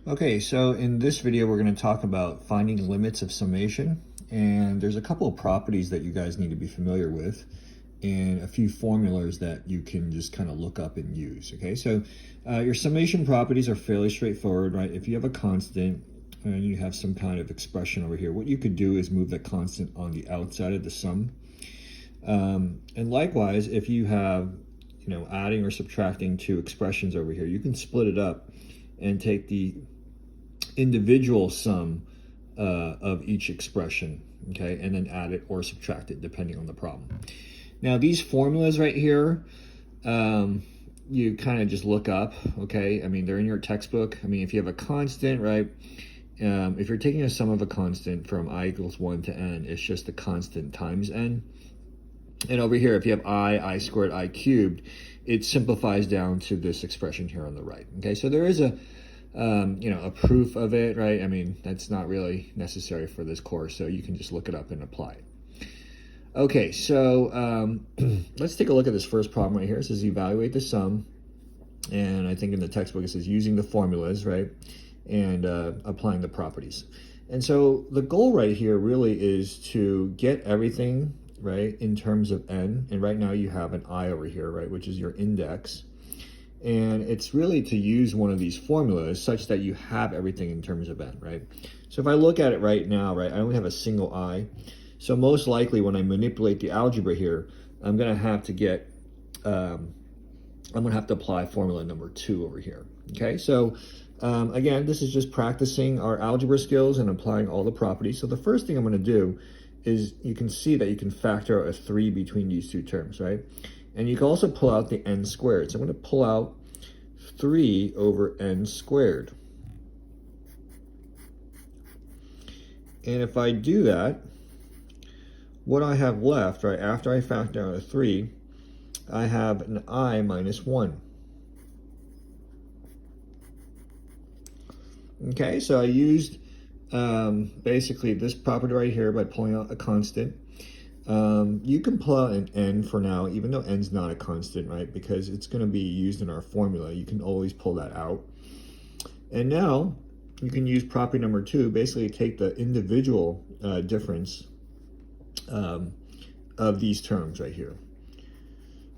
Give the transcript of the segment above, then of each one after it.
Okay, so in this video, we're going to talk about finding limits of summation. And there's a couple of properties that you guys need to be familiar with and a few formulas that you can just kind of look up and use. Okay, so your summation properties are fairly straightforward, right? If you have a constant and you have some kind of expression over here, what you could do is move that constant on the outside of the sum. And likewise, if you have, adding or subtracting two expressions over here, you can split it up and take the individual sum of each expression, okay, and then add it or subtract it depending on the problem. Now these formulas right here, you kind of just look up, okay? I mean, they're in your textbook. I mean, if you have a constant, right, if you're taking a sum of a constant from I equals 1 to n, it's just the constant times n. And over here, if you have I squared, I cubed, it simplifies down to this expression here on the right. Okay, so there is a proof of it, right? I mean, that's not really necessary for this course, so you can just look it up and apply it. Okay, so let's take a look at this first problem right here. It says evaluate the sum, and I think in the textbook it says using the formulas, right, and applying the properties. And so the goal right here really is to get everything right in terms of n, and right now you have an I over here, right, which is your index. And it's really to use one of these formulas such that you have everything in terms of n, right? So if I look at it right now, right, I only have a single I. So most likely when I manipulate the algebra here, I'm going to have to get, I'm going to have to apply formula number 2 over here. Okay, so again, this is just practicing our algebra skills and applying all the properties. So the first thing I'm going to do is you can see that you can factor out a 3 between these two terms, right? And you can also pull out the n squared. So I'm going to pull out 3 over n squared. And if I do that, what I have left, right, after I factor out a 3, I have an I minus 1. Okay, so I used basically this property right here by pulling out a constant. You can pull out an n for now, even though n's not a constant, right? Because it's going to be used in our formula. You can always pull that out. And now you can use property number 2, basically take the individual difference of these terms right here.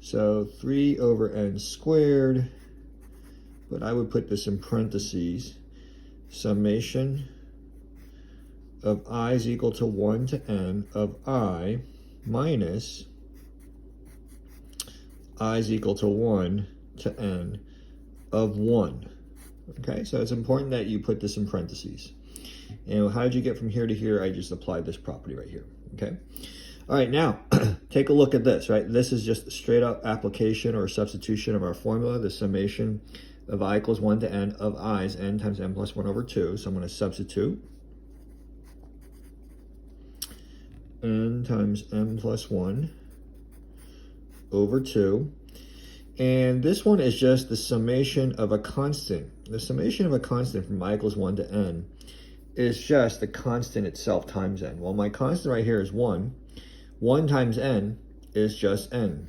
So 3 over n squared, but I would put this in parentheses, summation of I is equal to 1 to n of I minus I is equal to 1 to n of 1. Okay, so it's important that you put this in parentheses. And how did you get from here to here? I just applied this property right here. Okay. All right, now take a look at this, right? This is just straight up application or substitution of our formula, the summation of I equals 1 to n of I is n times n plus 1 over 2. So I'm going to substitute n times n plus 1 over 2. And this one is just the summation of a constant. The summation of a constant from I equals 1 to n is just the constant itself times n. Well, my constant right here is 1. 1 times n is just n.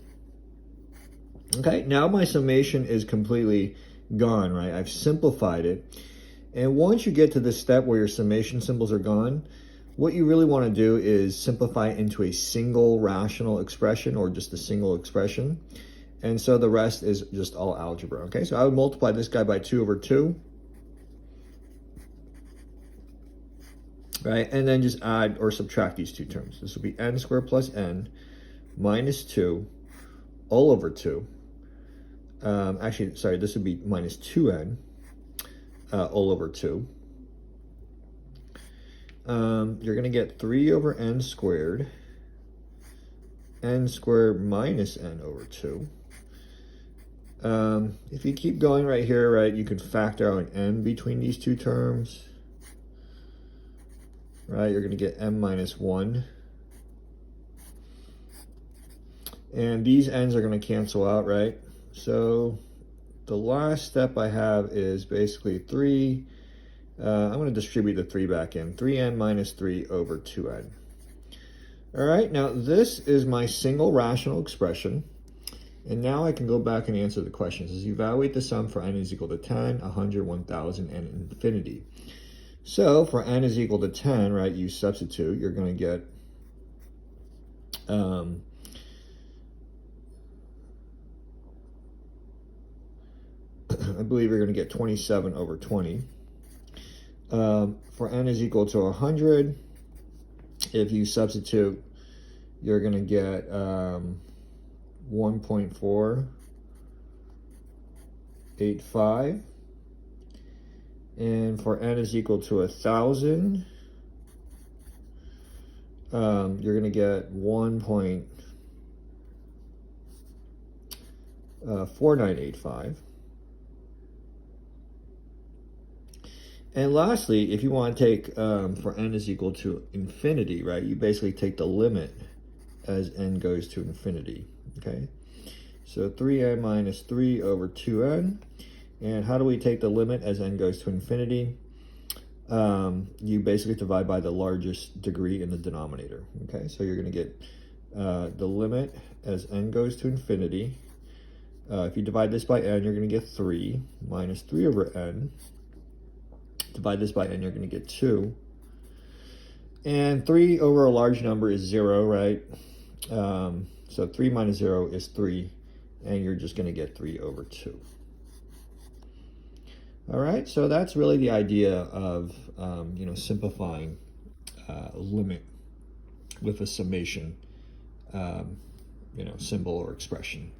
Okay, now my summation is completely gone, right? I've simplified it. And once you get to this step where your summation symbols are gone, what you really want to do is simplify it into a single rational expression or just a single expression. And so the rest is just all algebra, okay? So I would multiply this guy by 2 over 2. Right, and then just add or subtract these two terms. This will be n squared plus n minus 2 all over 2. Actually, sorry, this would be minus 2n all over 2. You're going to get 3 over n squared minus n over 2. If you keep going right here, right, you can factor out an n between these two terms. Right, you're going to get m minus 1. And these n's are going to cancel out, right? So the last step I have is basically 3. I'm going to distribute the 3 back in. 3n minus 3 over 2n. All right, now this is my single rational expression. And now I can go back and answer the question. It says evaluate the sum for n is equal to 10, 100, 1000, and infinity. So for n is equal to 10, right, you substitute, you're going to get I believe you're going to get 27 over 20. For n is equal to 100, if you substitute, you're going to get 1.485. And for n is equal to 1,000, you're going to get 1.4985. And lastly, if you want to take, for n is equal to infinity, right, you basically take the limit as n goes to infinity, okay? So 3n minus 3 over 2n. And how do we take the limit as n goes to infinity? You basically divide by the largest degree in the denominator, okay? So you're going to get the limit as n goes to infinity. If you divide this by n, you're going to get 3 minus 3 over n. Divide this by n, you're going to get 2. And 3 over a large number is 0, right? So 3 minus 0 is 3, and you're just going to get 3 over 2. All right, so that's really the idea of simplifying a limit with a summation symbol or expression.